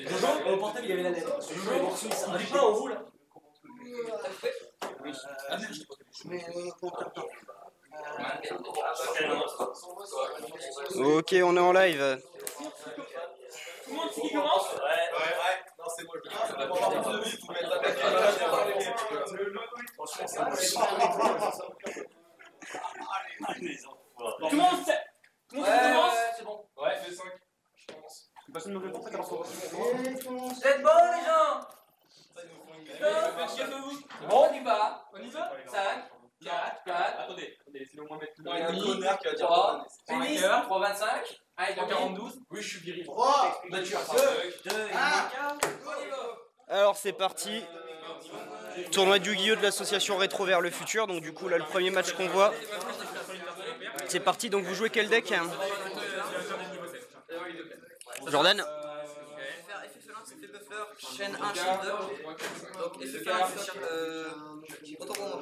Jojo, au portable il y avait la lettre. Jojo est mort suisse. On dit pas en vous là. Ok, on est en live. Tout le monde qui commence? Ouais. Non, c'est moi. Tout le monde sait. Tout le monde commence? C'est bon. Ouais, fais 5. Je commence. Personne ne me répond, ça commence. Vous êtes bons les gens? Bon, on y va. On y va? 5, 4. Attendez, sinon moi mettre. Non, il y a un connard qui va dire 3. Fini. 3,25. 3,42. Oui, je suis viril. 3. 2. 2. Alors c'est parti. Tournoi de Yu-Gi-Oh! De l'association Rétro vers le futur. Donc du coup là le premier match qu'on voit. C'est parti, donc vous jouez quel deck? Jordan? Effet buffler, chaîne 1, chaîne 2. Donc effet buffler, autant pour moi.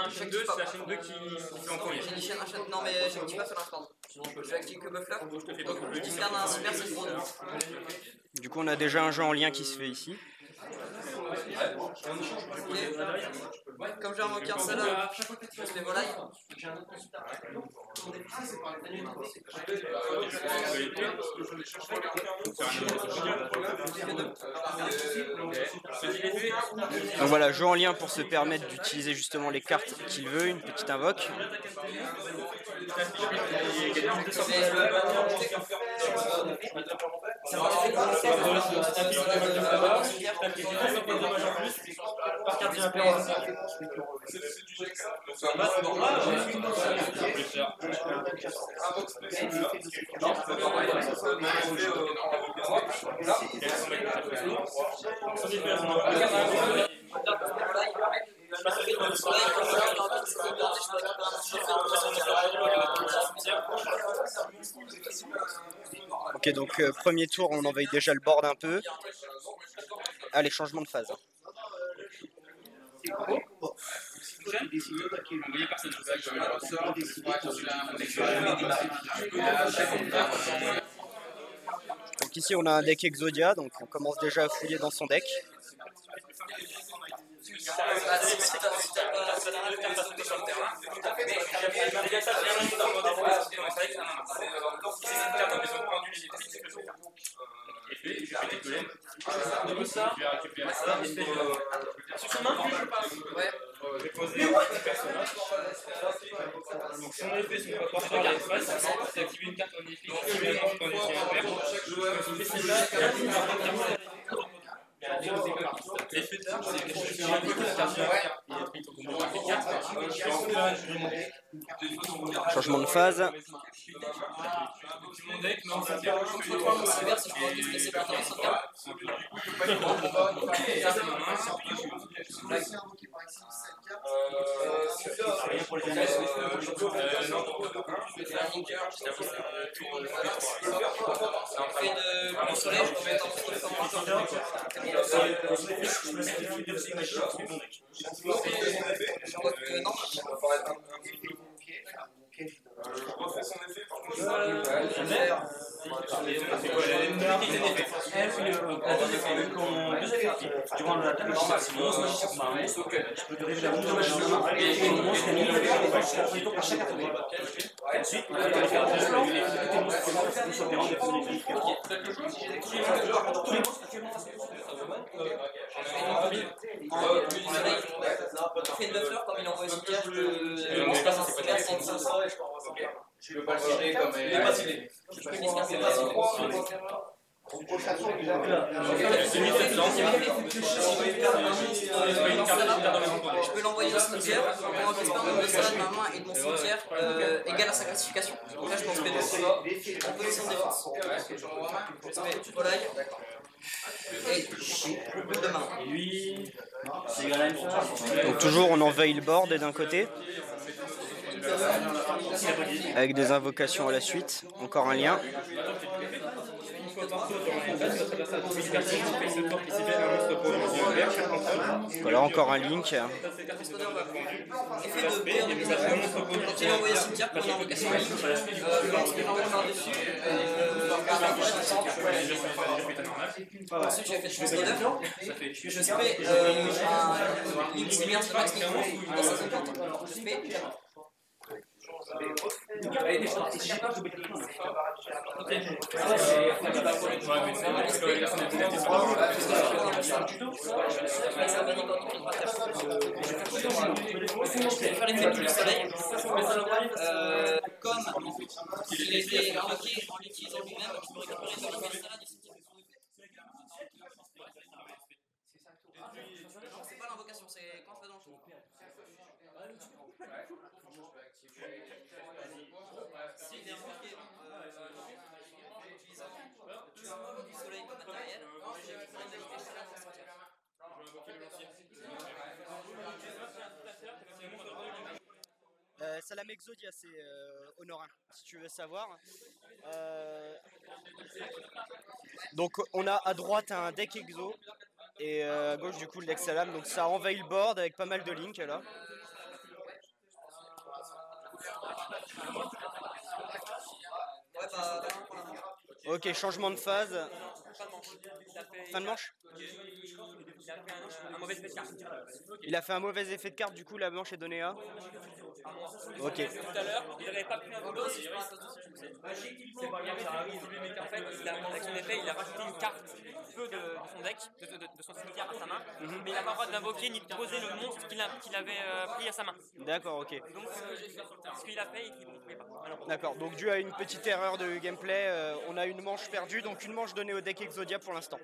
Chaîne 2, c'est la chaîne 2 qui fait en premier. J'ai dit chaîne 1, chaîne... Non mais j'active pas sur l'instant. Je vais activer que buffler. Donc je discerne un super, c'est pour nous. Du coup on a déjà un jeu en lien qui se fait ici. Okay. Comme j'ai remarqué un seul, je fais volaille. Donc voilà, jeu en lien pour se permettre d'utiliser justement les cartes qu'il veut, une petite invoque. Ok, donc premier tour, on envahit déjà le board un peu. Allez, changement de phase. Donc ici on a un deck Exodia, donc on commence déjà à fouiller dans son deck. Donc son effet, c'est pas faire l'espace, c'est activer une carte en effet, Changement de phase. Je refais son effet par contre. Durant la table, c'est mon monstre, je peux dériver la bombe de machine à main et mon monstre qui a mis le chaque atelier. Ensuite, il va faire des monstres qui sont des rangs de tous les monstres actuellement face Fait une buffler comme il envoie une carte, je passe un super sans 500. Je peux pas le tirer comme elle est pas tirée. Je peux discarter pas sur je peux l'envoyer au cimetière, pour un espère de salade de ma main et de mon cimetière égale à sa classification. Donc là je pense que en position de défense. Je mets volaille et de main. lui, c'est égal à une fois. Donc toujours on envahit le board d'un côté. Avec des invocations à la suite. Encore un lien. Voilà, encore un Link. Effet de peur de mise à jour. Quand il est envoyé au cimetière pour une invocation Link, lorsqu'il est envoyé par-dessus, ensuite j'ai fait Transloader. Je fais un Link similaire de max niveau dans sa zone portée. Je fais 4. Je vais faire l'effet du soleil. Comme il a été invoqué en l'utilisant lui-même, je peux récupérer de l'effet salade ici. C'est pas l'invocation, c'est quand je fais dans le tour. S'il est invoqué en utilisant du soleil comme matériel, j'ai récupéré de l'effet salade dans le cimetière. Salam Exodia, c'est Honor 1, si tu veux savoir. Donc on a à droite un deck Exo et à gauche du coup le deck Salam, donc ça envahit le board avec pas mal de links là. Ok, changement de phase. Fin de manche. Il a fait un mauvais effet de carte, du coup la manche est donnée à. Ok. Tout à l'heure, il n'aurait pas pris un boulot, c'est pas grave, ça arrive, mais en fait, avec son effet, il a rajouté une carte peu de son deck, de son cimetière à sa main, mais il n'a pas le droit d'invoquer ni de poser le monstre qu'il avait pris à sa main. D'accord, ok. Donc, ce qu'il a fait, il ne pouvait pas. D'accord, donc dû à une petite erreur de gameplay, on a une manche perdue, donc une manche donnée au deck Exodia pour l'instant.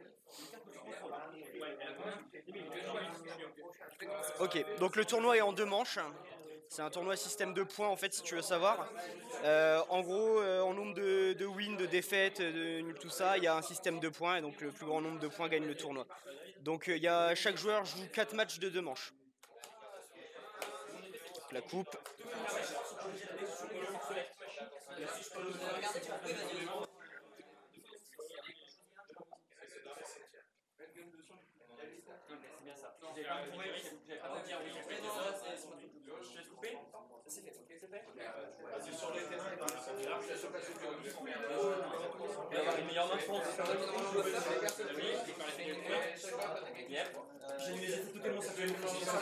Ok, donc le tournoi est en 2 manches. C'est un tournoi système de points en fait, si tu veux savoir. En gros, en nombre de wins, de défaites, de nul, tout ça, il y a un système de points et donc le plus grand nombre de points gagne le tournoi. Donc chaque joueur joue 4 matchs de 2 manches. Donc, la coupe.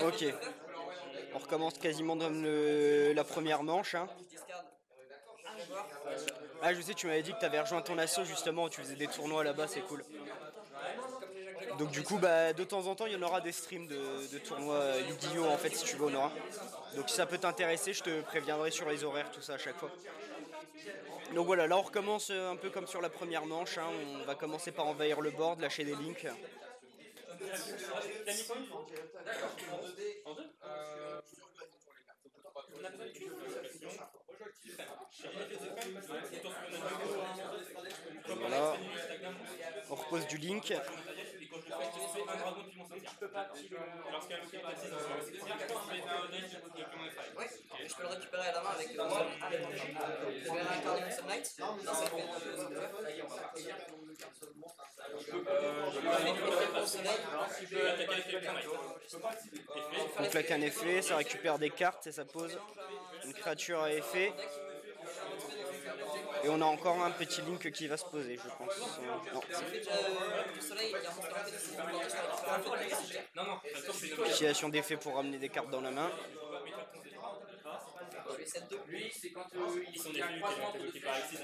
Ok. On recommence quasiment dans la première manche. Hein. Ah, je sais, tu m'avais dit que tu avais rejoint ton asso justement, tu faisais des tournois là-bas, c'est cool. Donc du coup, de temps en temps, il y en aura des streams de tournois Yu-Gi-Oh! En fait, si tu veux, on aura. Donc si ça peut t'intéresser, je te préviendrai sur les horaires, tout ça à chaque fois. Donc voilà, là on recommence un peu comme sur la première manche. Hein. On va commencer par envahir le board, lâcher des links. Voilà. On repose du link. Ouais, je peux le récupérer à la main avec le Carnival Sunlight. On claque un effet, ça récupère des cartes et ça pose une créature à effet. Et on a encore un petit link qui va se poser, je pense. Non. Utilisation d'effet pour ramener des cartes dans la main. Lui, c'est quand ils sont des flux qui ont été bloqués par Alexis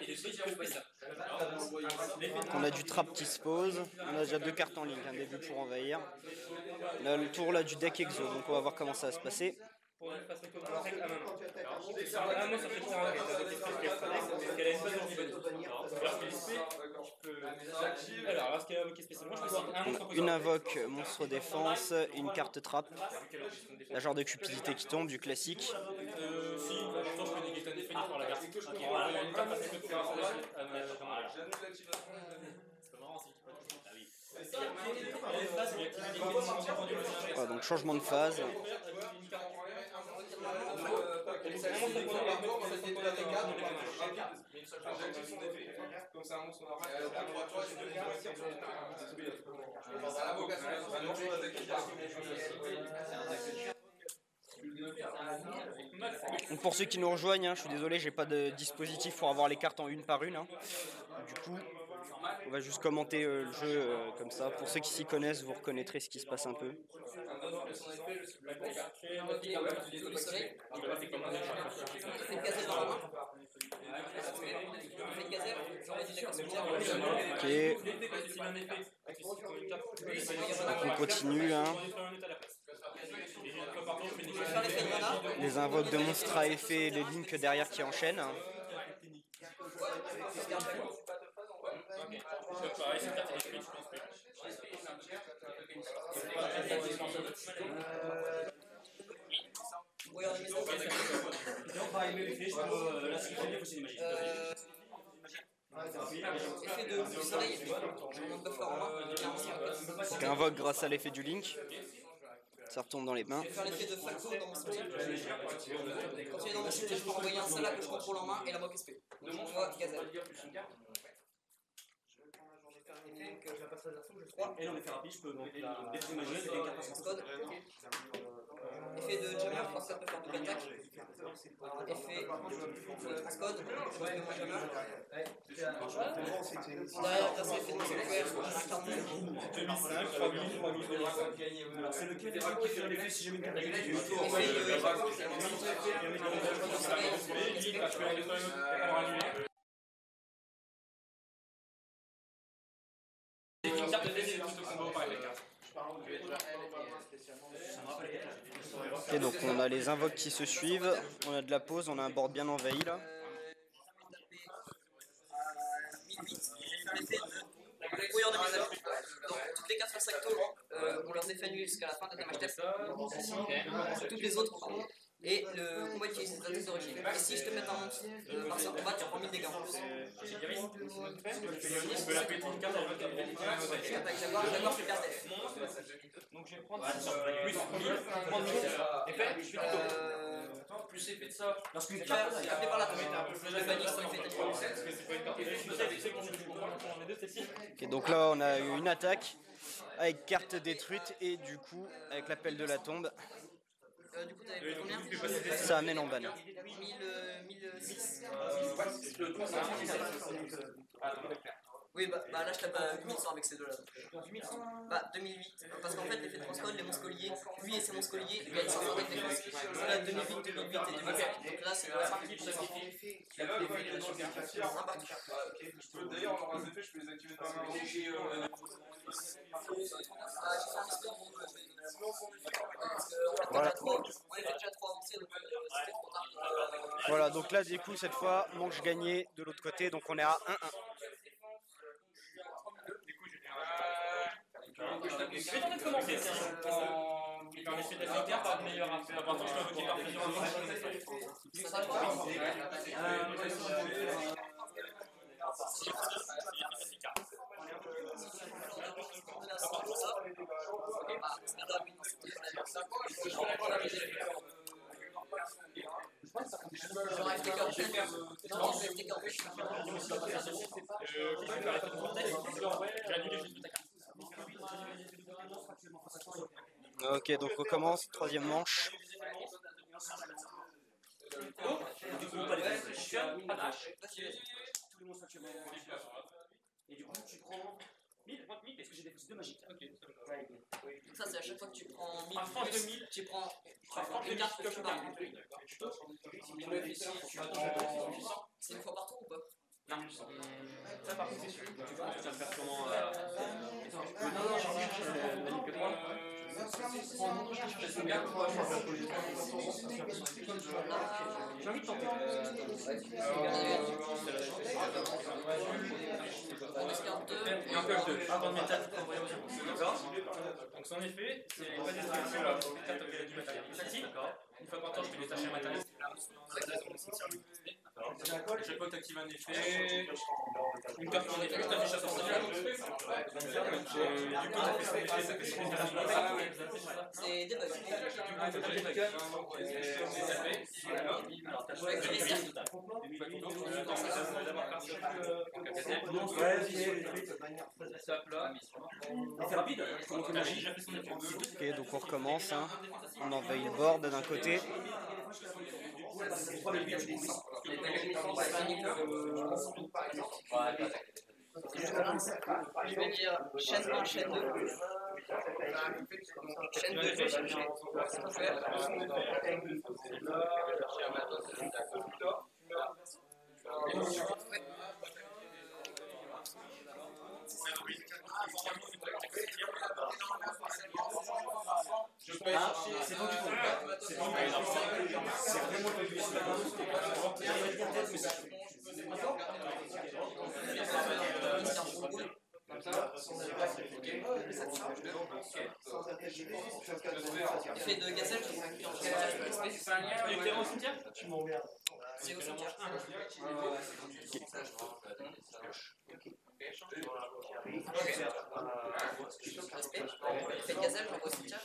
et des trucs qui ça. On a du trap qui se pose. On a déjà 2 cartes en ligne, un début pour envahir. On a le tour là du deck Exo, donc on va voir comment ça va se passer. Une invoque, monstre défense, une carte trap. La genre de cupidité qui tombe, du classique. Voilà, donc changement de phase. Comme c'est un monstre normal. La vocation, Donc pour ceux qui nous rejoignent, hein, je suis désolé, j'ai pas de dispositif pour avoir les cartes en une par une. Hein. Du coup, on va juste commenter le jeu comme ça. Pour ceux qui s'y connaissent, vous reconnaîtrez ce qui se passe un peu. Ok. Donc on continue. Hein. Les invoques de monstres à effet et les links derrière qui enchaînent. Hein. Donc invoque grâce à l'effet du link. Ça retombe dans les mains. Je vais faire l'effet de Falco dans mon cimetière. Quand il est dans mon cimetière, je peux envoyer un Salah que je contrôle en main et la moque SP. Donc je vois Gazelle. Et non, mais faire rapide, je peux donc la détruire ma jeune et les cartes sans code. Effet de Jammer, parce que ça peut faire double attaque. Effet transcode, je peux mon Jammer. Derrière, t'as l'effet de mon square, 2005, 3000, 3000. Alors c'est lequel qui fait l'effet si j'ai mis une carte d'activité? Ok, donc on a les invoques qui se suivent, on a de la pause, on a un board bien envahi là. Brouilleur de mise à jour. Donc toutes les cartes sur Sacto ont leurs effets nuls jusqu'à la fin de la damage test. Toutes les autres, pardon. Et le combat utilise ses attaques d'origine. Et si je te mets un monstre par ce combat, tu prends 1000 dégâts en plus. Je t'attaque Jaguar, Jaguar fait perdre d'effet. Donc je vais prendre plus 1000, plus effet de ça. Lorsqu'une carte est appelée par la tombe, je vais bannir son effet de Ok, donc là on a eu une attaque avec carte détruite et du coup avec l'appel de la tombe. Du coup, t'avais combien? Ça amène en ban. 1006. Oui, bah là je tape à 8100 avec ces deux-là. Bah 2008. Parce qu'en fait, l'effet de transcode, les monstres colliers, lui et ses monstres colliers gagnent 100 avec défense. C'est là 2008, 2008 et 2005. Donc là, c'est le 5 qui est un partout. D'ailleurs, dans un effet, je peux les activer par main. Voilà, donc là du coup cette fois manche gagnée de l'autre côté, donc on est à 1-1. Je vais tenter de commencer si on permet de la carte par meilleur après. Par je peux invoquer par plusieurs Ok, donc on commence, troisième manche. Et du coup, tu prends 1000 parce que j'ai des plus de magique. Ça, c'est à chaque fois que tu prends 1000 franc 2000, tu prends une carte que tu parles. C'est une fois par tour ou pas? Non, ça par contre c'est sûr. Tu vas faire sûrement. J'ai envie de tenter. Et encore deux. Pardon, métal. D'accord. Donc son effet, c'est pas destruction là. Pour les cartes auxquelles elle a du matériel. Une fois par temps, je peux détacher un matériel. chaque fois que tu actives un effet, une carte en effet, tu affiches à son niveau. Du coup, tu fais ça fait son effet. C'est des bugs. C'est rapide. Ok, donc on recommence. Hein. On envahit le board d'un côté. Je vais dire chaîne 1, chaîne 2. Chaîne 2, chaîne 1. C'est pas du tout. C'est vraiment pas du Effet de gazelle, Tu es au cimetière? Tu m'emmerdes. c'est au cimetière. Respect. Effet de gazelle, j'envoie au cimetière.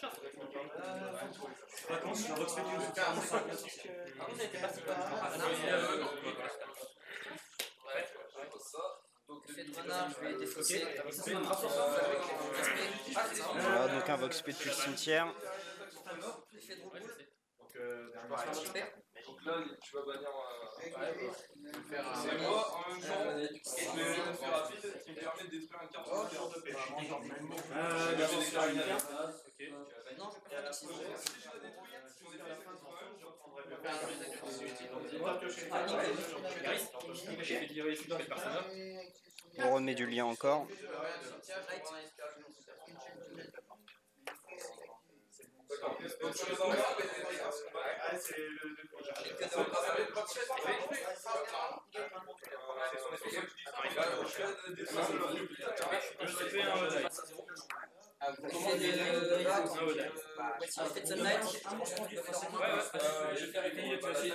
Vacances, je respecte Par contre, ça a été pas si bon. Effet de renard, je vais défausser. Voilà, donc invoque spé depuis le cimetière. Effet de rouboule. Respect. Donc là, tu vas bannir. C'est moi, en même temps, je fais rapide, qui me permet de détruire une carte de pêche. Non, je peux pas On remet du lien encore. Donc je les envoie. C'est Effet de sunlight. je vais faire essayer de essayer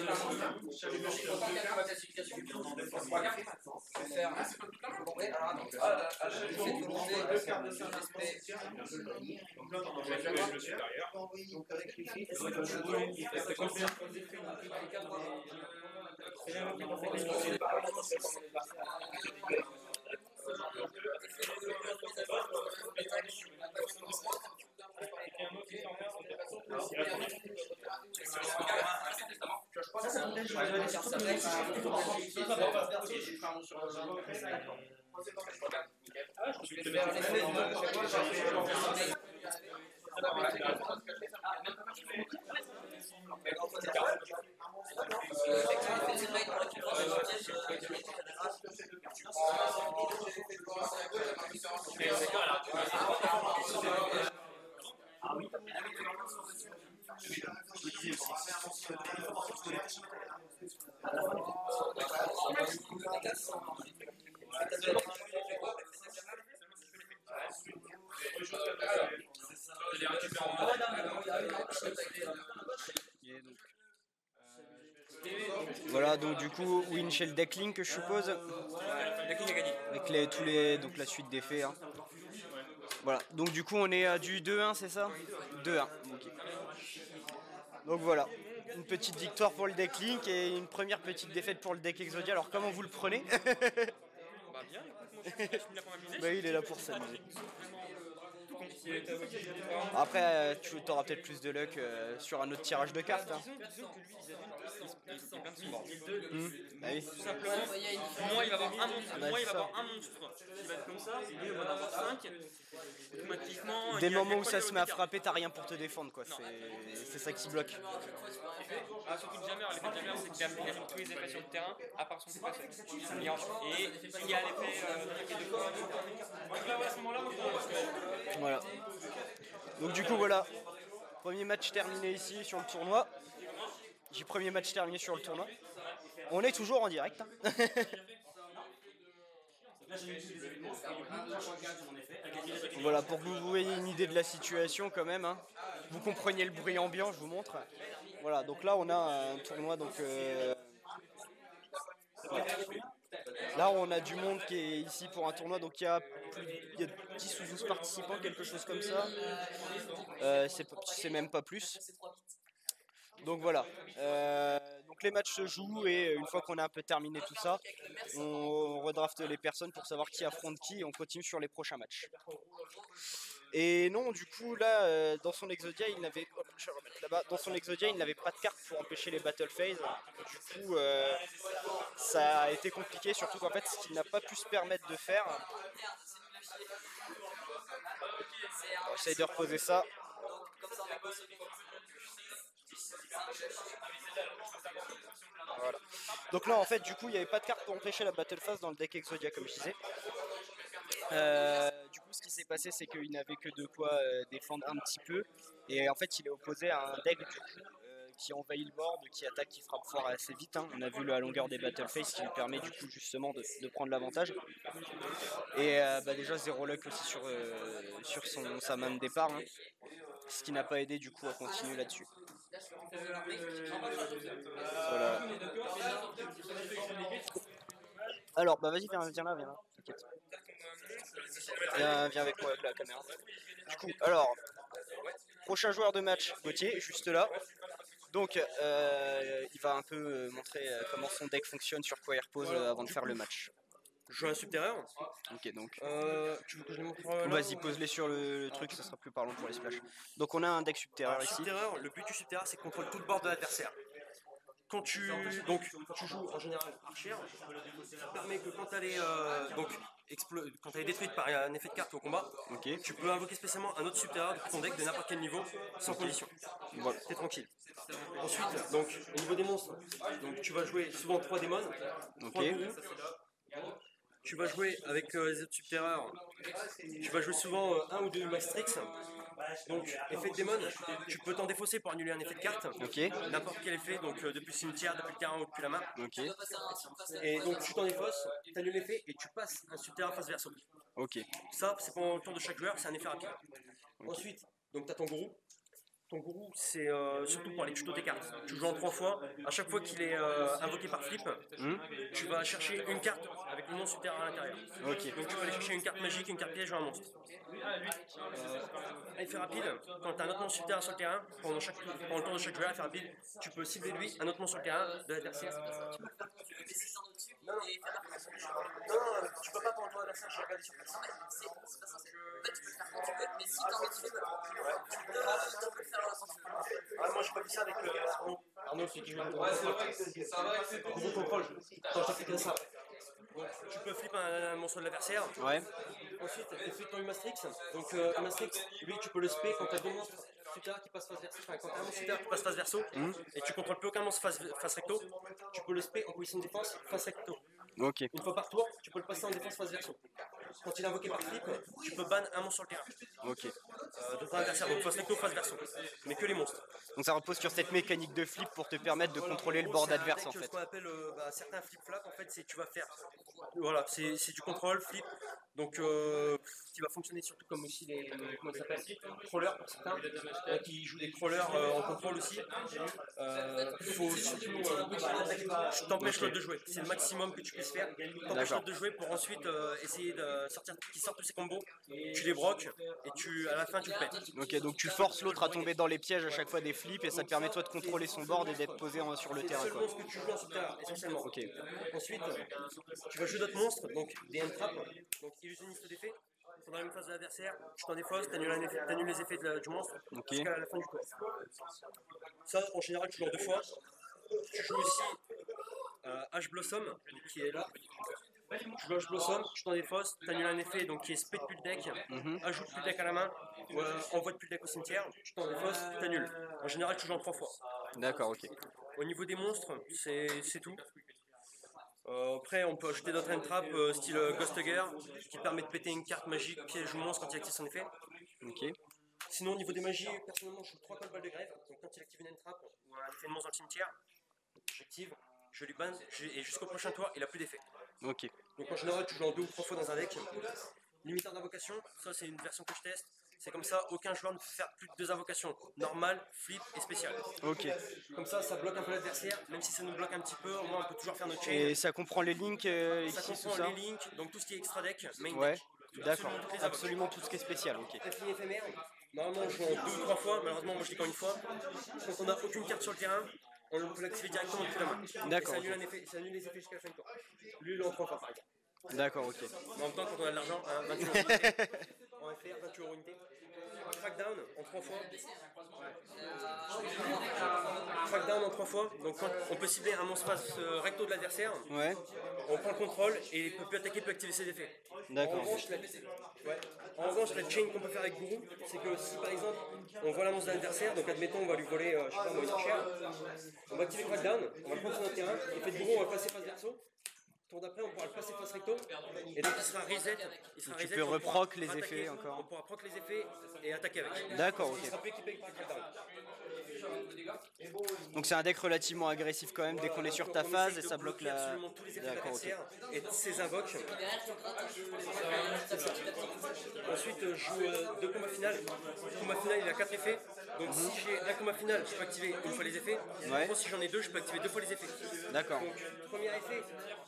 Voilà, donc du coup, win chez le Deckling que je suppose. Deckling a gagné. Avec donc la suite des faits. Hein. Voilà, donc du coup on est à du 2-1, c'est ça? 2-1, ok. Donc voilà, une petite victoire pour le deck Link et une première petite défaite pour le deck Exodia. Alors comment vous le prenez? Bah bien, écoute, moi je suis là pour m'amuser. Bah il est là pour s'amuser. Après, tu auras peut-être plus de luck sur un autre tirage de cartes. Hein. Disons que lui, il est bien de son bord. Bah oui. Tout simplement, moi il va avoir un monstre, moi il va avoir un monstre qui va être comme ça, lui il va en avoir 5. Automatiquement. Des moments où ça se met à frapper, t'as rien pour te défendre quoi. C'est ça qui bloque. Ah, surtout le jammer, l'effet de jammer c'est qu'il a tous les effets sur le terrain, à part son coup passé. Ça me dérange. Et il y a l'effet de quoi. Donc là, à ce moment-là, Voilà. Donc du coup voilà, premier match terminé ici sur le tournoi. J'ai premier match terminé sur le tournoi. On est toujours en direct. Hein. Voilà, pour que vous voyez une idée de la situation quand même. Hein. Vous compreniez le bruit ambiant, je vous montre. Voilà, donc là on a un tournoi donc Là, on a du monde qui est ici pour un tournoi, donc il y a 10 ou 12 participants, quelque chose comme ça. C'est même pas plus. Donc voilà. Donc les matchs se jouent et une fois qu'on a un peu terminé tout ça, on redrafte les personnes pour savoir qui affronte qui et on continue sur les prochains matchs. Et non, du coup, là, dans son Exodia, il n'avait dans son Exodia, il n'avait pas de carte pour empêcher les battle phase. Du coup, ça a été compliqué, surtout qu'en fait, ce qu'il n'a pas pu se permettre de faire. On essaye de reposer ça. Voilà. Donc là, en fait, du coup, il n'y avait pas de carte pour empêcher la battle phase dans le deck Exodia, comme je disais. Du coup, ce qui s'est passé, c'est qu'il n'avait que de quoi défendre un petit peu. Et en fait, il est opposé à un deck du coup, qui envahit le board, qui attaque, qui frappe fort assez vite. Hein. On a vu la longueur des battle phase qui lui permet du coup justement de prendre l'avantage. Et déjà 0 luck aussi sur sa main de départ. Hein. Ce qui n'a pas aidé du coup à continuer là-dessus. Voilà. Alors, bah vas-y, viens là, t'inquiète. Viens avec moi avec la caméra. Du coup, alors, prochain joueur de match, Gauthier, juste là. Donc, il va un peu montrer comment son deck fonctionne, sur quoi il repose avant de faire le match. Je joue un subterreur. Ok, donc. Tu veux que je le montre Vas-y, pose-les sur le truc, ça sera plus parlant pour les splashs. Donc, on a un deck subterreur ici. Subterreur, le but du subterreur, c'est de contrôler tout le board de l'adversaire. Quand tu joues en général archer, ça permet que quand elle est détruite par un effet de carte au combat, tu peux invoquer spécialement un autre subterreur de ton deck de n'importe quel niveau, sans condition. Voilà, t'es tranquille. Ensuite, donc, au niveau des monstres, donc, tu vas jouer souvent 3 démons, 3 gourous. Tu vas jouer avec les autres subterreurs, tu vas jouer souvent 1 ou 2 Mastrix. Donc, effet de démon, tu peux t'en défausser pour annuler un effet de carte. N'importe quel effet, donc depuis le cimetière, depuis le terrain ou depuis la main. Et donc, tu t'en défausses, tu annules l'effet et tu passes un subterrain face verso. Ça, c'est pendant le tour de chaque joueur, c'est un effet rapide. Ensuite, donc tu as ton gourou. Ton gourou, c'est surtout pour aller tuto tes cartes. Tu joues en 3 fois. À chaque fois qu'il est invoqué par flip, tu vas chercher une carte avec le nom subterrain à l'intérieur. Donc tu vas aller chercher une carte magique, une carte piège ou un monstre. Effet rapide, quand tu as un autre monstre subterrain sur le terrain, pendant le tour de chaque joueur, effet rapide, tu peux cibler lui un autre monstre sur le terrain de l'adversaire. Non, tu peux pas pendant le tour de l'adversaire, je vais regarder sur place. Tu peux le faire quand tu veux, mais si tu en mets tu peux le faire. Moi j'ai pas vu ça avec Arnaud qui joue. Ouais, c'est vrai que c'est pour vous contrôle. Quand tu fais comme ça. Donc, tu peux flipper un monstre de l'adversaire. Ensuite, tu fais ton Mastrix. Donc, Mastrix, lui, tu peux le spé quand tu as 2 monstres subterrains qui passent face verso. Enfin, quand tu as un monstre subterrain qui passe face verso et tu contrôles plus aucun monstre face recto, tu peux le spé en position de défense face recto. Une fois par tour, tu peux le passer en défense face verso. Quand il est invoqué par flip, tu peux ban un monstre sur le terrain. De ton adversaire, donc face recto, face verso. Mais que les monstres. Donc ça repose sur cette mécanique de flip pour te permettre de contrôler le board adverse en fait. Ce qu'on appelle certains flip-flap, en fait, c'est tu vas faire. Voilà, c'est du contrôle, flip. Donc qui va fonctionner surtout comme aussi les comment ça s'appelle, crawlers pour certains qui jouent des crawlers en contrôle aussi. Faut surtout t'empêches l'autre de jouer, c'est le maximum que tu puisses faire. T'empêches l'autre de jouer pour ensuite essayer de sortir, qu'ils sortent tous ces combos, tu les broques et à la fin tu le pètes. Donc tu forces l'autre à tomber dans les pièges à chaque fois des flips et ça te permet toi de contrôler son board et d'être posé sur le terrain. C'est le seul monstre que tu joues en subterrain essentiellement. Ensuite tu vas jouer d'autres monstres, donc des end-traps, donc illusionniste d'effet. Pendant la même phase de l'adversaire, tu t'en défausses, t'annules les effets du monstre jusqu'à la fin du tour. Ça, en général, tu joues en 2 fois. Tu joues aussi Ash Blossom, qui est là. Tu joues Ash Blossom, tu t'en défausses, t'annules un effet donc qui est spé depuis le deck, ajoute depuis le deck à la main, envoie depuis le deck au cimetière, tu t'en défausses, t'annules. En général, tu joues en 3 fois. Au niveau des monstres, c'est tout. Après, on peut ajouter d'autres end-traps style Ghost Hugger qui permet de péter une carte magique, piège ou monstre quand il active son effet. Sinon, au niveau des magies, personnellement, je joue 3 balles de grève. Donc, quand il active une end-trap ou un effet de monstre dans le cimetière, j'active, je lui banne et jusqu'au prochain tour, il a plus d'effet. Donc, en général, tu joues en 2 ou 3 fois dans un deck. Limiteur d'invocation, ça c'est une version que je teste. C'est comme ça, aucun joueur ne peut faire plus de 2 invocations. Normal, flip et spécial. Ok. Comme ça bloque un peu l'adversaire, même si ça nous bloque un petit peu, au moins on peut toujours faire notre chain. Et ça comprend les links Ça ici, tout comprend ça? les links, donc tout ce qui est extra deck, main Ouais, deck. d'accord. toutes les Absolument tout ce qui est spécial, ok. Taffine éphémère, normalement on joue en 2 ou 3 fois, malheureusement moi je l'ai qu'en une fois. Quand on n'a aucune carte sur le terrain, on peut l'activer directement depuis la main. D'accord. Ça annule, ça annule les effets jusqu'à la fin du tour. Lui, il est en 3 fois par exemple. D'accord, ok. Mais en même temps, quand on a de l'argent, 28 euros en FR, 28 euros unité. Crackdown en 3 fois. Crackdown en 3 fois. Donc quand on peut cibler un monstre face recto de l'adversaire, Ouais, on prend le contrôle et il peut plus attaquer, peut activer ses effets. En d'accord. revanche, la chain qu'on peut faire avec Gourou, c'est que si par exemple on voit la monstre de l'adversaire, donc admettons on va lui voler, je sais pas moi, une archère, on va activer Crackdown, on va le prendre sur notre terrain, effet de Gourou, on va le passer face verso. Tour d'après, on pourra le passer face recto, et donc il sera reset. Tu peux reproc les effets encore. On pourra proc les effets et attaquer avec. D'accord, Il ok. sera plus équipé avec Crackdown. Donc c'est un deck relativement agressif quand même dès qu'on est sur ta On phase essaye et de ça bloque bloquer la... absolument tous les effets de D'accord, ok. l'adversaire et de ses invoques. Ensuite, je joue 2 combats finales. Le combat final, il a 4 effets. Donc si j'ai un combat final, je peux activer une fois les effets. Ouais. Par contre, si j'en ai 2, je peux activer 2 fois les effets. D'accord. Donc, premier effet,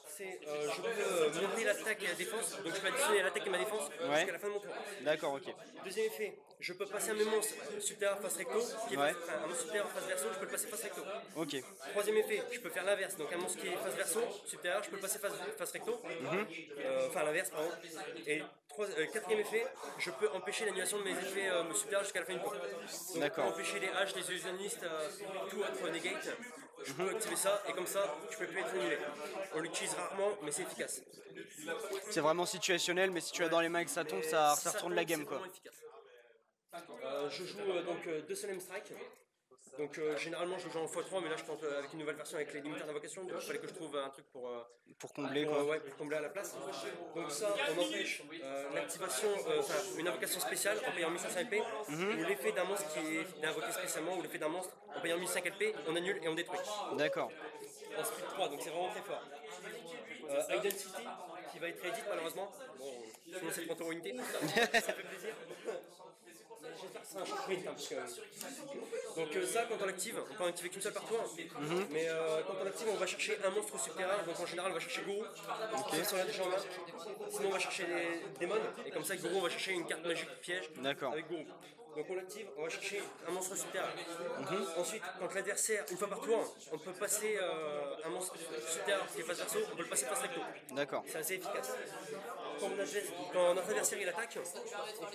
c'est je peux monter l'attaque et la défense. Donc je peux additionner l'attaque et ma défense jusqu'à la fin de mon tour. D'accord, ok. Deuxième effet, je peux passer un même monstre supérieur face recto, qui est Ouais. un monstre supérieur face verso, je peux le passer face recto. Ok. Troisième effet, je peux faire l'inverse, donc un monstre qui est face verso, supérieur, je peux le passer face recto, enfin l'inverse, pardon. Et quatrième effet, je peux empêcher l'annulation de mes effets supérieurs jusqu'à la fin du tour. Donc D'accord. pour empêcher les haches, les illusionnistes, tout autre negate, je peux activer ça, et comme ça, je peux plus être annulé. On l'utilise rarement, mais c'est efficace. C'est vraiment situationnel, mais si tu as dans les mains que ça tombe, ça retourne la game C'est quoi. vraiment efficace. Je joue donc 2 Solemn Strike. Donc généralement je joue en x3, mais là je tente avec une nouvelle version avec les limiteurs d'invocation, donc il fallait que je trouve un truc pour combler quoi. ouais, pour combler à la place. Donc ça on empêche l'activation, enfin une invocation spéciale en payant 1500 LP, ou l'effet d'un monstre qui est invoqué spécialement, ou l'effet d'un monstre en payant 1500 LP, on annule et on détruit. D'accord. En speed 3, donc c'est vraiment très fort. Identity qui va être réédite malheureusement. Bon, sinon c'est le compteur unité. Ça fait plaisir. J'espère que c'est un choc print, hein, parce que... Donc ça, quand on l'active, on peut en activer qu'une seule par tour. Mais quand on l'active, on va chercher un monstre subterrain. Donc en général, on va chercher Gourou. Si on l'a déjà en main. Sinon, on va chercher les démons. Et comme ça, Gourou, on va chercher une carte magique piège avec Gourou. Donc on l'active, on va chercher un monstre subterrain. Ensuite, quand l'adversaire, une fois par tour, on peut passer un monstre subterrain qui est face verso, on peut le passer face recto. D'accord. C'est assez efficace. Quand notre adversaire il attaque,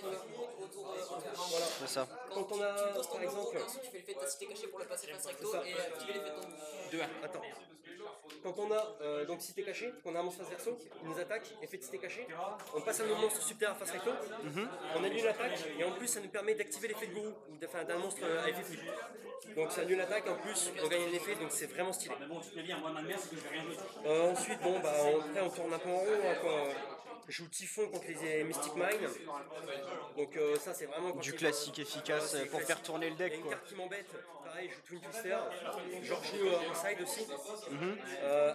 voilà. C'est ça. Quand on a, par exemple, Tu fais le fait de ta cité cachée pour le passer face recto et activer l'effet de ton. attends. Quand on a donc cité cachée, qu'on a un monstre face verso, il nous attaque, effet de cité cachée, on passe un autre monstre subterrain face recto, on annule l'attaque et en plus ça nous permet d'activer l'effet de Gourou, ou d'un monstre à effet flip. Donc ça annule l'attaque, en plus on gagne un effet, donc c'est vraiment stylé. Ensuite, bon bah après on tourne un peu en rond, hein, quoi. Je joue Typhon contre les Mystic Mine. Donc ça c'est vraiment Du classique efficace pour faire tourner le Il y a deck une quoi. carte qui m'embête, pareil je joue Twin Twister, genre je joue en side aussi.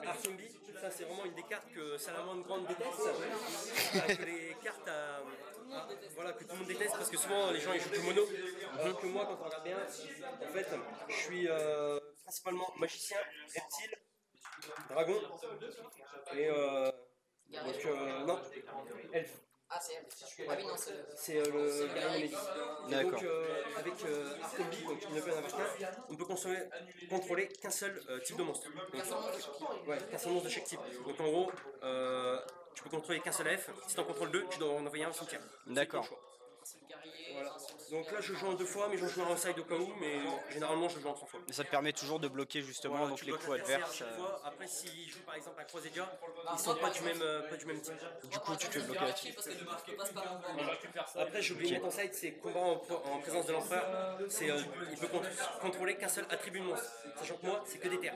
Arthumbi, ça c'est vraiment une des cartes que Salamandre Grande déteste. Que les cartes voilà, que tout le monde déteste parce que souvent les gens ils jouent du mono. Alors que moi quand on regarde bien, en fait je suis principalement magicien, reptile, dragon et donc non, elfe. Ah, c'est ah oui, non, C'est le guerrier Médis. D'accord. Donc avec Arthumbi, donc il ne peut en avoir qu'un, on peut contrôler qu'un seul type de monstre. Donc, ouais, qu'un seul monstre de chaque type. Donc en gros, tu peux contrôler qu'un seul elfe. Si tu en contrôles 2, tu dois en envoyer un au cimetière. D'accord. Voilà. Donc là je joue en 2 fois, mais j'en joue en side au cas où, mais généralement je joue en 3 fois. Mais ça te permet toujours de bloquer justement Voilà, donc tu les bloques coups l'adversaire adverses. à chaque fois. Après s'ils jouent par exemple à Croisédia, ils sont pas du même type. Du coup tu te fais bloquer là-dessus. parce que je passe pas mon Après j'ai oublié de mettre en side, c'est combat en présence de l'empereur. C'est il peut contrôler qu'un seul attribut de monstre. Sachant que moi c'est que des terres.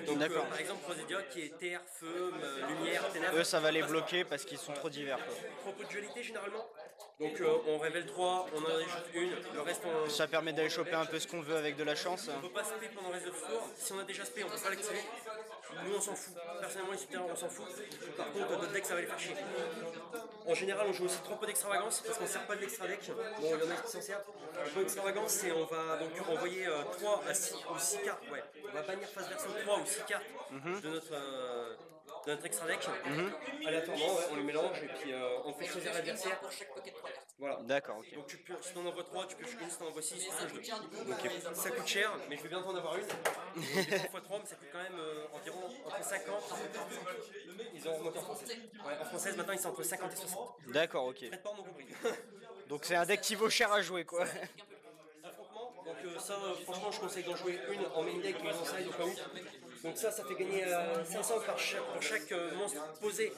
Donc par exemple Croisédia qui est terre, feu, lumière, ténèbres. Eux ça va les bloquer parce qu'ils sont trop divers quoi. Trop peu de dualité généralement. Donc on révèle 3, on en ajoute une, le reste on... Ça permet d'aller choper un peu ce qu'on veut avec de la chance. On peut pas spé pendant le reste de tour. Si on a déjà spé, on peut pas l'activer. Nous on s'en fout. Personnellement les subterrains on s'en fout. Par contre d'autres decks ça va les faire chier. En général on joue aussi trop peu d'extravagance parce qu'on ne sert pas de l'extra deck. Bon il y en a qui s'en servent. Un peu d'extravagance c'est on va donc envoyer 3 à 6 ou 6 cartes. Ouais. On va bannir face verso 3 ou 6 cartes de notre extra deck. Aléatoirement on les mélange et puis on fait choisir l'adversaire. Pour chaque pocket 3 cartes. Voilà. D'accord, ok. Donc si t'en envoies 3, tu pioches une, si t'en envoies 6, tu pioches 2. Ça coûte cher, mais je vais bientôt en avoir une. 3 x 3, mais ça coûte quand même environ entre 50. Ils ont remonté en française. Ouais, en française maintenant ils sont entre 50 et 60. D'accord, ok. Faites pas en compris. Donc c'est un deck qui vaut cher à jouer, quoi. Affrontement, donc ça franchement je conseille d'en jouer une en main deck et une en side au cas où. Donc ça fait gagner 500 pour chaque monstre posé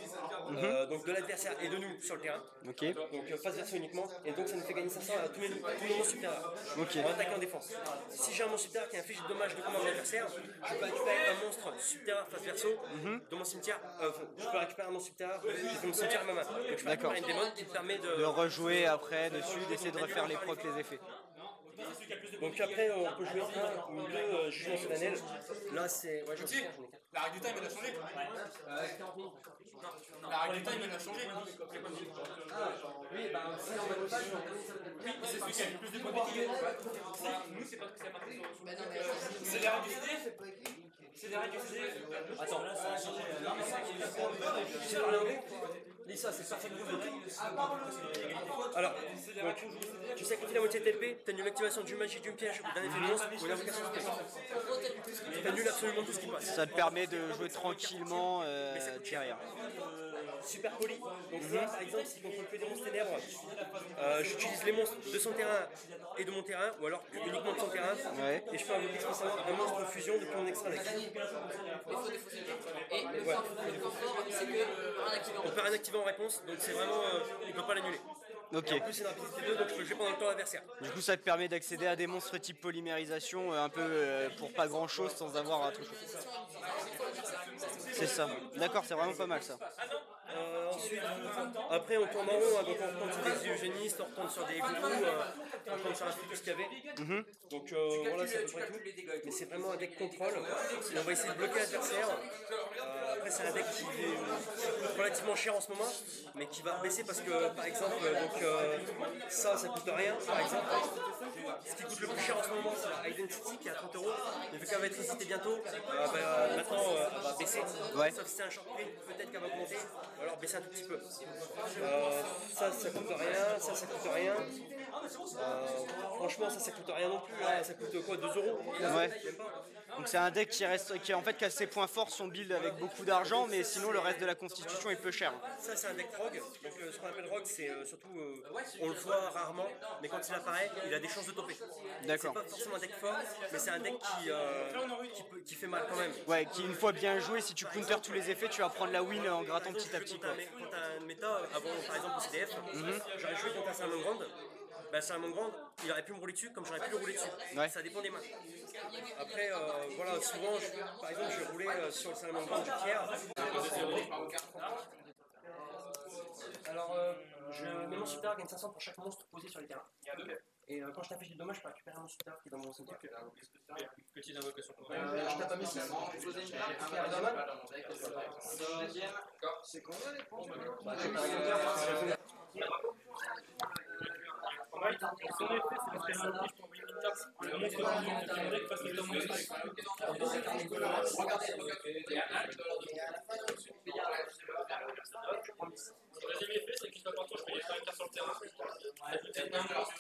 donc de l'adversaire et de nous sur le terrain. Ok. Donc face verso uniquement. Et donc ça nous fait gagner 500 à tous nos monstres supérieurs. Ok. En attaque et en défense. Si j'ai un monstre supérieur qui inflige de dommages de combat à l'adversaire, je peux récupérer un monstre supérieur face verso de mon cimetière. Je peux récupérer un monstre supérieur de mon cimetière à ma main. Donc je peux récupérer une démon qui me permet De rejouer après dessus, d'essayer de refaire les procs, les effets. Donc après on peut jouer un ou deux jugements solennels. Là c'est... Ouais, j'en ai 4. La règle du time elle a changé. La règle du time elle a changé. Oui, bah si on va pas, Oui, c'est celui qui a le plus de points d'équilibre. Nous, c'est pas ce que ça marque sur. C'est des règles du CD. C'est des règles du CD. Attends, Lisa, c'est parfaitement bloqué. Alors, donc, tu sacrifies la moitié de TLP, t'annules l'activation du magie, du piège, d'un effet de monstre ou l'invocation spéciale. T'annules absolument tout ce qui passe. Ça te permet de jouer tranquillement derrière. Super poli. Donc ça, par exemple, si contre le des monstres ténèbres, j'utilise les monstres de son terrain et de mon terrain, ou alors uniquement de son terrain, et je peux invoquer spécialement un monstre de fusion depuis mon extra deck. Et le point fort, c'est que On peut rien activer en réponse, donc c'est vraiment, il peut pas l'annuler. Ok. Et en plus c'est une rapidité 2, donc je peux le jouer pendant le temps l'adversaire. Du coup, ça te permet d'accéder à des monstres type polymérisation un peu pour pas grand chose sans avoir à tout chaud. C'est ça. D'accord, c'est vraiment pas mal ça. Ensuite, après on tourne en rond, hein, donc on retourne sur des eugénistes, on retourne sur des gourous, on retourne sur un peu tout ce qu'il y avait. Donc voilà, c'est à peu près tout. Mais c'est vraiment un deck contrôle. Et on va essayer de bloquer l'adversaire. Après, c'est un deck qui est relativement cher en ce moment, mais qui va baisser parce que, par exemple, ça coûte rien. Par exemple, ce qui coûte le plus cher en ce moment, c'est la Identity qui est à 30 €. Mais vu qu'elle va être hésitée bientôt, maintenant elle va baisser. Sauf si c'est un short print, peut-être qu'elle va augmenter. Ou alors baisser un tout petit peu. Ça coûte rien, ça coûte rien. Franchement, ça coûte rien non plus. Hein. Ça coûte quoi, 2 €? Ouais. Donc c'est un deck qui a en fait qu'à ses points forts, son build avec beaucoup d'argent, mais sinon le reste de la constitution est peu cher. Ça c'est un deck rogue. Donc ce qu'on appelle rogue, c'est surtout on le voit rarement, mais quand il apparaît, il a des chances de topper. D'accord. C'est pas forcément un deck fort, mais c'est un deck qui fait mal quand même. Ouais, qui une fois bien joué, si tu counter tous les effets, tu vas prendre la win en grattant petit à petit. Quand t'as un méta, avant par exemple au CDF, j'aurais joué contre un Salamandre. Bah, Salamandre, il aurait pu me rouler dessus comme j'aurais pu le rouler dessus. Ouais. Ça dépend des mains. Après, voilà, souvent, par exemple, je vais rouler sur le Salamandre du Pierre. Alors, je mets mon super gagne 500 pour chaque monstre posé sur les terrains. Et quand je t'affiche du dommage, je peux récupérer mon super qui est dans mon cimetière. Petite invocation. Je tape à mes 6. C'est combien les points? Son effet, c'est parce qu'elle a je peux envoyer une carte. Le monstre de deck face au monstre. Le deuxième effet, c'est qu'il soit partout, je peux y faire une carte sur le terrain. Ajouter un monstre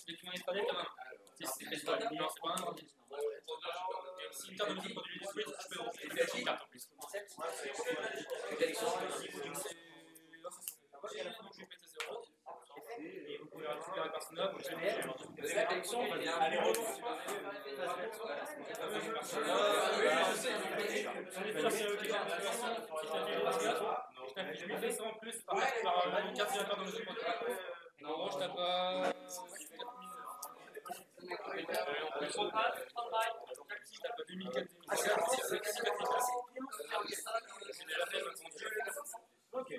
et tu m'en es pas avec la main. C'est pas un. Si une carte de musique produit du switch, je peux rajouter une carte en plus. Moi, j'ai la fin, je vais péter 0. Et vous pouvez récupérer Persona, vous avez la collection, on va dire. Allez, on je fais ça en plus par une carte qui va dans le jeu. Non, je tape pas. Ok.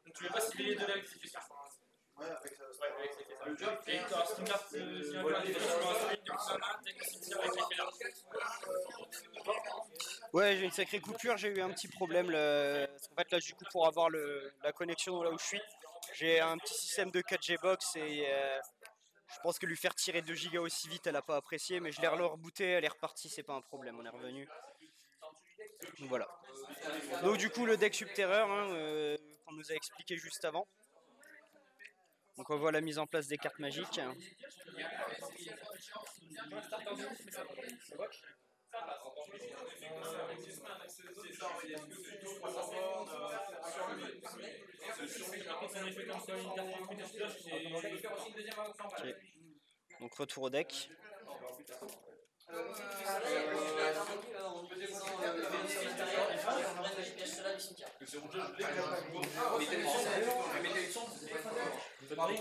Donc tu veux pas cibler de l'exécution. Ouais, avec ça. Ouais, avec ça. Et tu as une carte, si un peu Ouais, j'ai une sacrée coupure, j'ai eu un petit problème. Parce qu'en fait, là, du coup, pour avoir la connexion là où je suis, j'ai un petit système de 4G box et je pense que lui faire tirer 2 gigas aussi vite, elle a pas apprécié, mais je l'ai rebooté, elle est repartie, c'est pas un problème, on est revenu. Donc voilà. Donc du coup, le deck Subterreur, hein, qu'on nous a expliqué juste avant. Donc on voit la mise en place des cartes magiques. Okay. Donc retour au deck.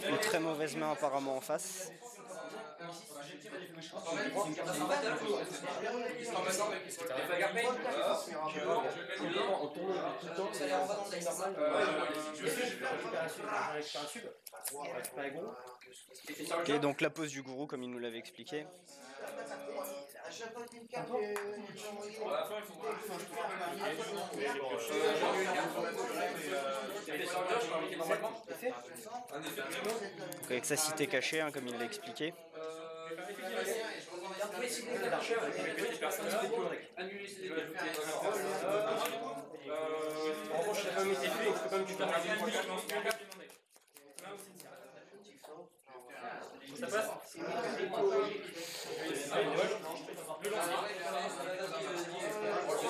Une très mauvaise main apparemment en face. Ok, donc la pose du gourou comme il nous l'avait expliqué. Donc avec sa cité cachée, hein, comme il l'a expliqué. En revanche, je n'ai pas mis tes flux, donc je peux pas me tuer. Ça passe?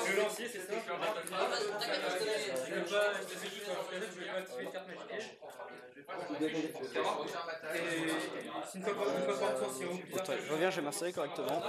Le lancier, c'est ça? Je reviens, je vais m'installer correctement.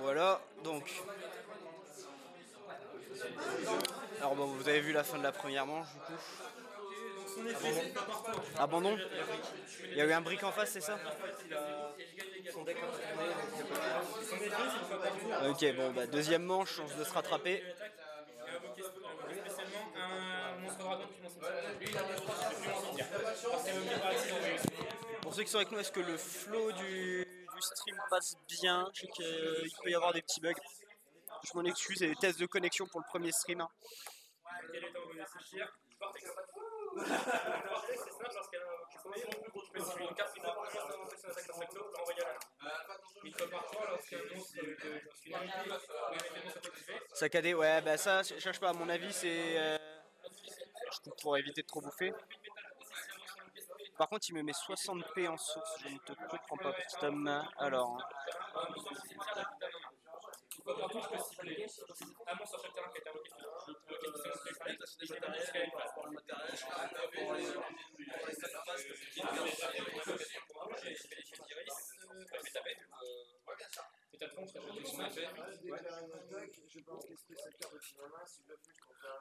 Voilà, donc. Alors bon, vous avez vu la fin de la première manche du coup. Abandon. Il y a eu un brick en face, c'est ça? Ok, bon, bah deuxième manche, chance de se rattraper. Pour ceux qui sont avec nous, est-ce que le flow du stream passe bien? Je sais qu'il peut y avoir des petits bugs. Je m'en excuse, et des tests de connexion pour le premier stream. Hein. Saccadé, ouais, bah ça, je cherche pas, à mon avis, c'est. Je coupe pour éviter de trop bouffer. Par contre, il me met 60p en source, je ne te comprends pas, petit homme. Alors.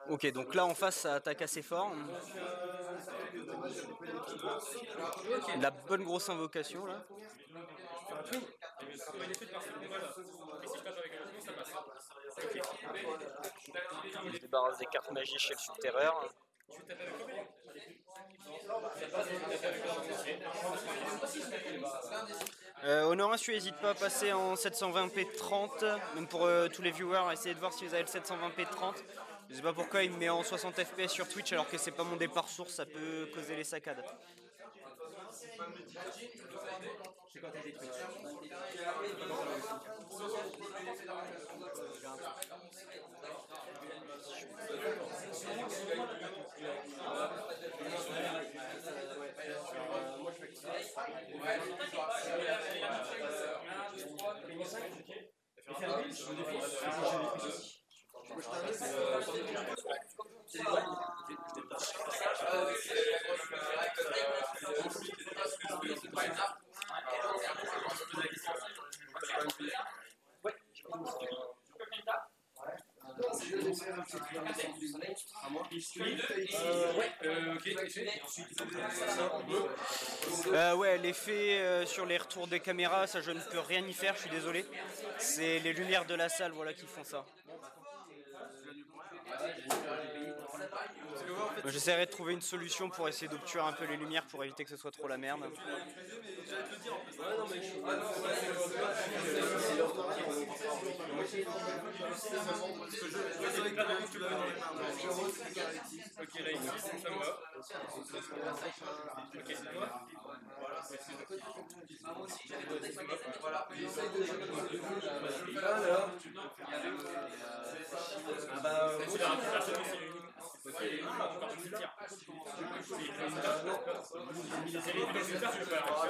Ok, donc là en face ça attaque assez fort. La bonne grosse invocation là. On se débarrasse des cartes magiques chez le Subterreur. Honor 1, n'hésite pas à passer en 720p 30, même pour tous les viewers, essayez de voir si vous avez le 720p 30. Je sais pas pourquoi il me met en 60 fps sur Twitch alors que c'est pas mon départ source, ça peut causer les saccades. C'est quand t'es détruit. Ouais, l'effet sur les retours des caméras, ça je ne peux rien y faire, je suis désolé. C'est les lumières de la salle, voilà, qui font ça. J'essaierai de trouver une solution pour essayer d'obturer un peu les lumières pour éviter que ce soit trop la merde. Ok, là ici, ça me va. Ok, c'est toi.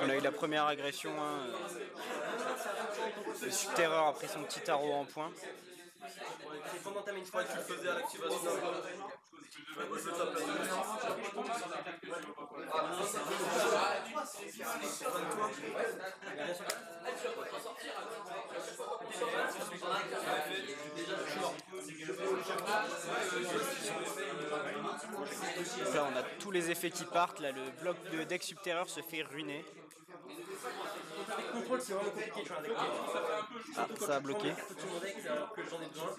On a eu la première agression, hein. Le Subterreur a pris son petit tarot en point. C'est pendant ta main, je crois que tu le faisais à l'activation. Donc là on a tous les effets qui partent, là le bloc de deck Subterreur se fait ruiner. Contrôle, c'est vraiment compliqué sur un deck. Ah, ça a bloqué. Tout mon deck alors que j'en ai besoin.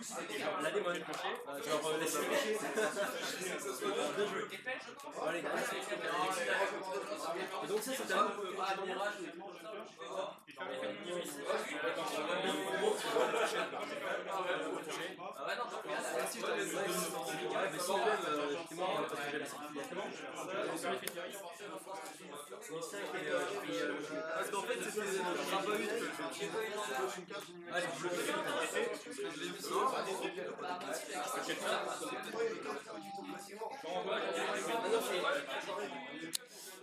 La démon est bloquée. Genre laissez bien joué. Allez. Et donc ça c'est un peu parce qu'en fait c'était pas eu allez,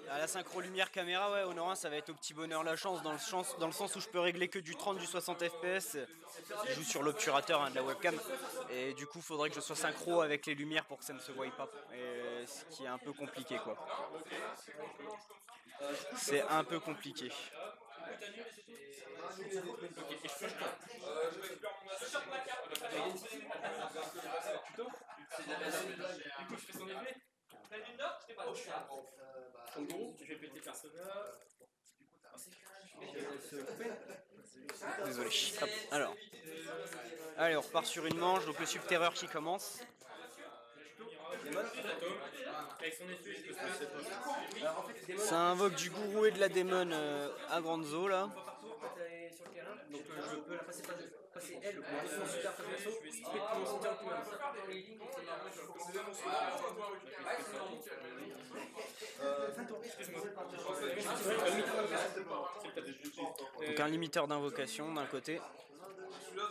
à la synchro lumière caméra, ouais, Honorin, ça va être au petit bonheur la chance, dans le sens où je peux régler que du 30, du 60 fps. Je joue sur l'obturateur, hein, de la webcam, et du coup, faudrait que je sois synchro avec les lumières pour que ça ne se voie pas. Et ce qui est un peu compliqué, quoi. C'est un peu compliqué. Désolé. Hop, alors. Allez, on repart sur une manche, donc le Subterreur qui commence. Ça invoque du gourou et de la démon à grande zo là. Donc je peux la passer elle pour son super perso et pour mon cimetière tout Donc un limiteur d'invocation d'un côté. Je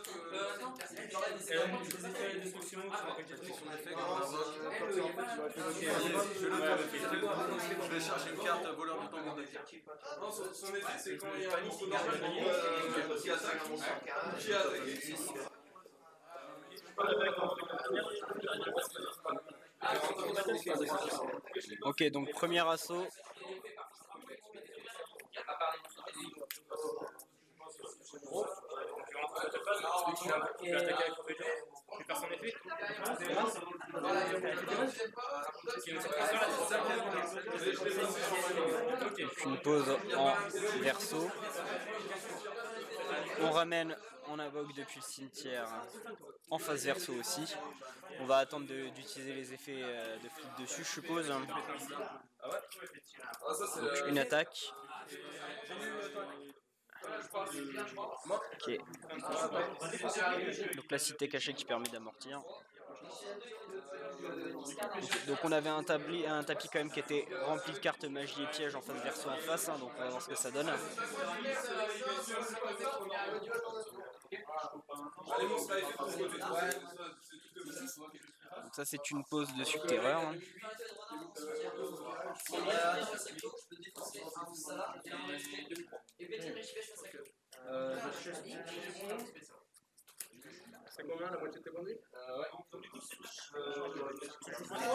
vais chercher une carte voleur de tambour de carte. Non, son effet, c'est quand il y a un monstre qui attaque. Qui attaque. Ok, donc premier assaut. Une pause en verso. On ramène, on invoque depuis le cimetière en face verso aussi. On va attendre d'utiliser les effets de flip dessus, je suppose. Donc une attaque. Ok. Donc la cité cachée qui permet d'amortir. Donc on avait un tapis quand même qui était rempli de cartes magie et pièges en face verso en face, hein, donc on va voir ce que ça donne. Donc ça c'est une pause de Subterreur. Hein. C'est combien la moitié de tes points de vie? Ouais.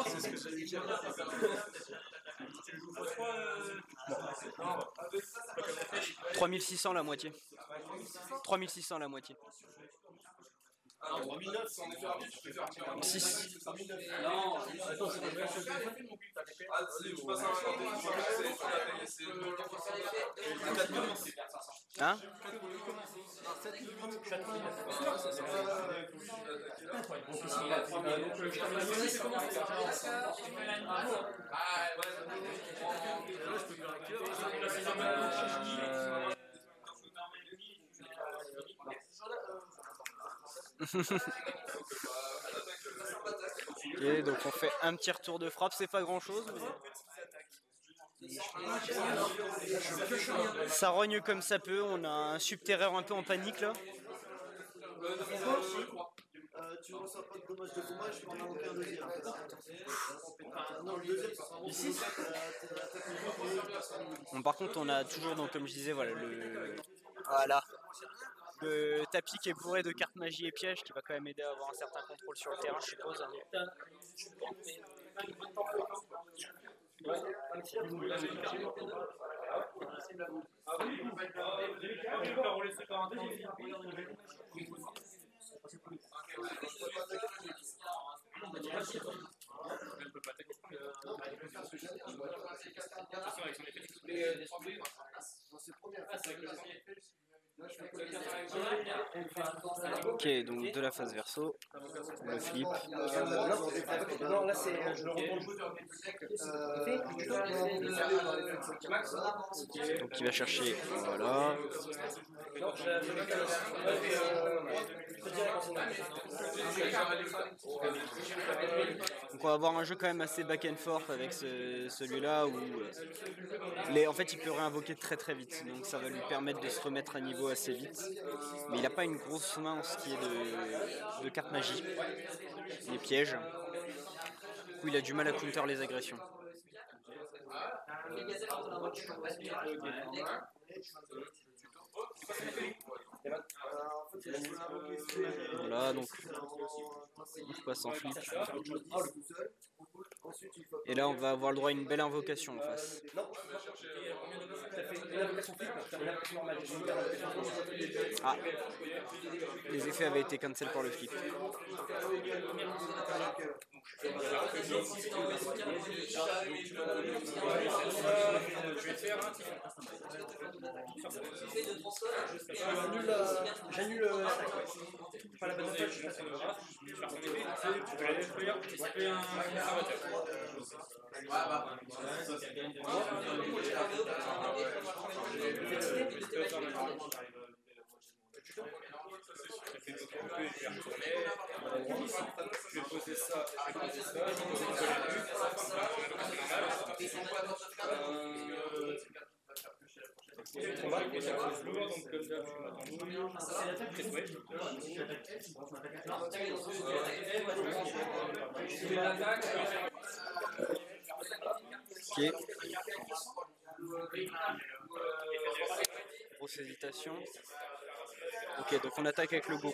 C'est ce que j'allais dire. Tu joues x3 3600 la moitié. 3600 la moitié. Ah, 3009, si on est faire vite, je peux faire 6. Non, attends, c'est pas je passe un c'est Hein? Ok, donc on fait un petit retour de frappe, c'est pas grand chose. Mais... ça rogne comme ça peut, on a un subterreur un peu en panique là. Tu reçois pas de dommage de combat, je peux en invoquer un deuxième. Non, le deuxième, ça sera ici. Bon, par contre, on a toujours, donc, comme je disais, voilà, le tapis qui est bourré de cartes magie et pièges qui va quand même aider à avoir un certain contrôle sur le terrain, je suppose. Ok, donc de la phase verso, le flip. Non, là c'est. Je le retourne. Donc il va chercher, voilà. Donc on va avoir un jeu quand même assez back and forth avec celui-là où en fait il peut réinvoquer très très vite, donc ça va lui permettre de se remettre à niveau assez vite. Mais il n'a pas une grosse main en ce qui est de cartes magie, les pièges. Du coup il a du mal à counter les agressions. Voilà, donc je passe en flip. Et là on va avoir le droit à une belle invocation en face. Ah, les effets avaient été cancel par le flip. J'annule l'attaque. Pas la bonne attaque, je passe Ok. Grosse hésitation. Ok, donc on attaque avec le gourou.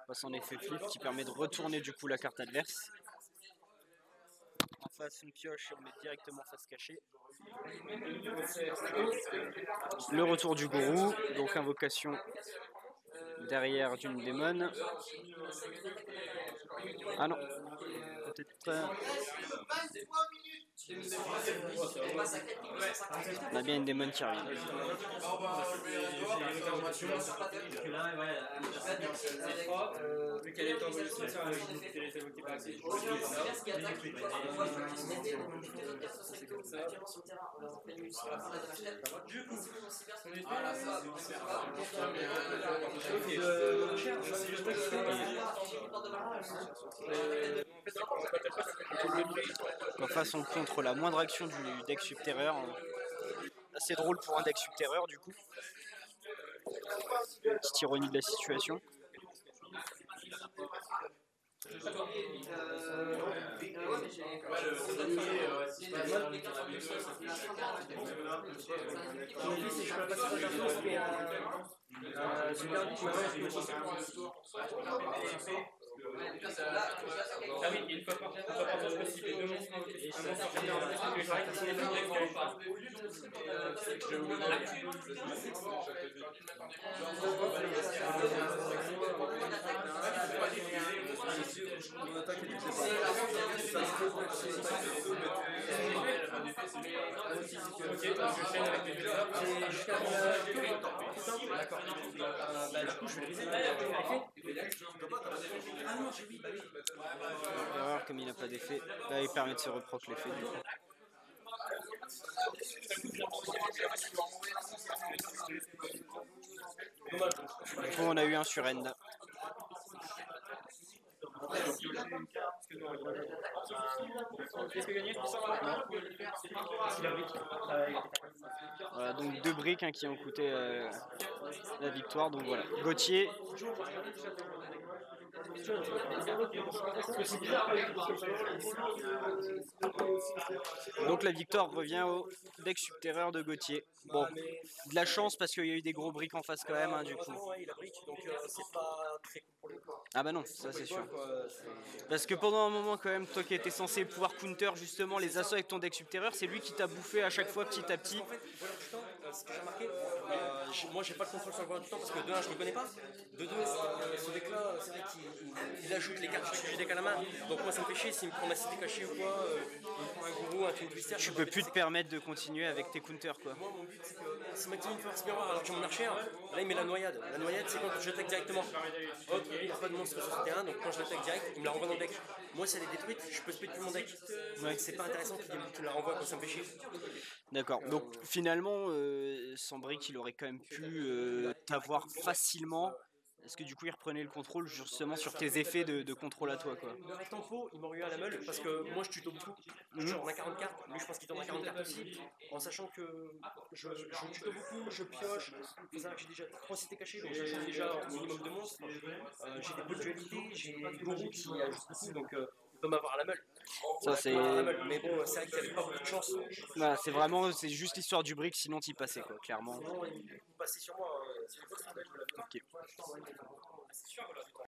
On passe en effet flip qui permet de retourner du coup la carte adverse. En face une pioche, on met directement face cachée. Le retour du gourou, donc invocation derrière d'une démon. Ah non, peut-être. On a bien une démon qui revient. Vu qu'elle est envoyée sur ça, les évoqués pas assez. Du coup, En face, on contre la moindre action du deck subterreur. Assez drôle pour un deck subterreur, du coup. Petite ironie de la situation. Ah oui, une fois par temps, je peux cibler deux monstres. Un monstre que je règle son effet de deck pas. Ok, je chaîne avec les vecteurs. D'accord. Bah, du coup, je vais briser. Ah non, j'ai oui. Erreur, comme il n'a pas d'effet. Là, il permet de se reproc l'effet du coup. Du coup, on a eu un sur end. Qu'est-ce que gagner? Voilà, donc 2 briques hein, qui ont coûté la victoire. Donc voilà, Gauthier. Donc la victoire revient au deck subterreur de Gauthier. Bon, de la chance parce qu'il y a eu des gros briques en face quand même hein, du coup. Ah bah non, ça c'est sûr. Parce que pendant un moment quand même, toi qui étais censé pouvoir counter justement les assauts avec ton deck subterreur, c'est lui qui t'a bouffé à chaque fois petit à petit. Ce que j'ai remarqué, moi j'ai pas le contrôle sur le volant du temps parce que de 1 je ne connais pas, de 2 ce deck là c'est vrai qu'il ajoute les cartes du deck à la main, donc moi ça me fait chier s'il me prend ma cité cachée ou quoi, il me prend un gourou, un Twin Twister. Tu peux plus te permettre de continuer avec tes counters quoi. Moi mon but c'est que si m'active une force miroir alors que j'ai mon archer, là il met la noyade. La noyade c'est quand j'attaque directement. Hop, il n'y a pas de monstre sur ce terrain, donc quand je l'attaque direct, il me la renvoie dans le deck. Moi si elle est détruite, je peux split mon deck. Ouais. C'est pas intéressant qu'il la renvoie quand ça me fait chier. D'accord, donc finalement, sans brique, il aurait quand même pu t'avoir facilement. Est-ce que du coup il reprenait le contrôle justement sur tes effets de contrôle à toi quoi? Le tempo, il m'aurait eu à la meule parce que moi je tuto beaucoup. Je tourne à 40 cartes, lui je pense qu'il tourne à 40 cartes aussi. En sachant que je tuto beaucoup, je pioche. Il faut savoir que j'ai déjà 3 cités cachées, donc j'ajoute déjà au minimum de monstres. J'ai des pots de dualité, j'ai Gourou qui ajoute beaucoup, donc il peut m'avoir à la meule. Ça c'est. Mais bon, c'est vrai qu'il n'y avait pas beaucoup de chance. Voilà, c'est vraiment, c'est juste l'histoire du brick, sinon t'y passais quoi, clairement. Sinon, il passait sur moi. Ok.